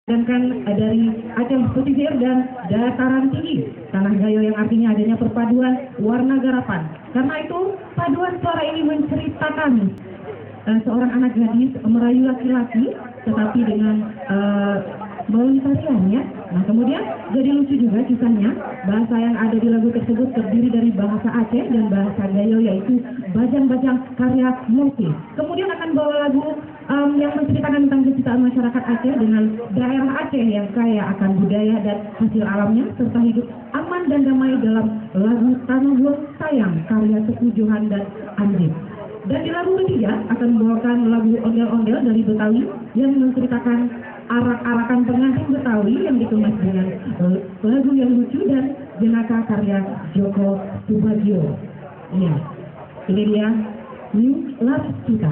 Sedangkan dari Aceh pesisir dan dataran tinggi, tanah Gayo yang artinya adanya perpaduan warna garapan. Karena itu paduan suara ini menceritakan seorang anak gadis merayu laki-laki, tetapi dengan melalui tariannya. Nah kemudian jadi lucu juga kisahnya, bahasa yang ada di lagu tersebut terdiri dari bahasa Aceh dan bahasa Gayo, yaitu bajang-bajang karya Moki. Kemudian akan bawa lagu yang menceritakan tentang kecintaan masyarakat Aceh dengan daerah Aceh yang kaya akan budaya dan hasil alamnya, serta hidup aman dan damai dalam lagu Tanah Buang Sayang karya Teguh Johan dan Andri. Dan di lagu ketiga akan membawakan lagu Ondel-Ondel dari Betawi yang menceritakan arak-arakan pengantin Betawi yang dikemas dengan lagu yang lucu dan jenaka karya Joko Subagio. Iya, ini dia New Love Kita.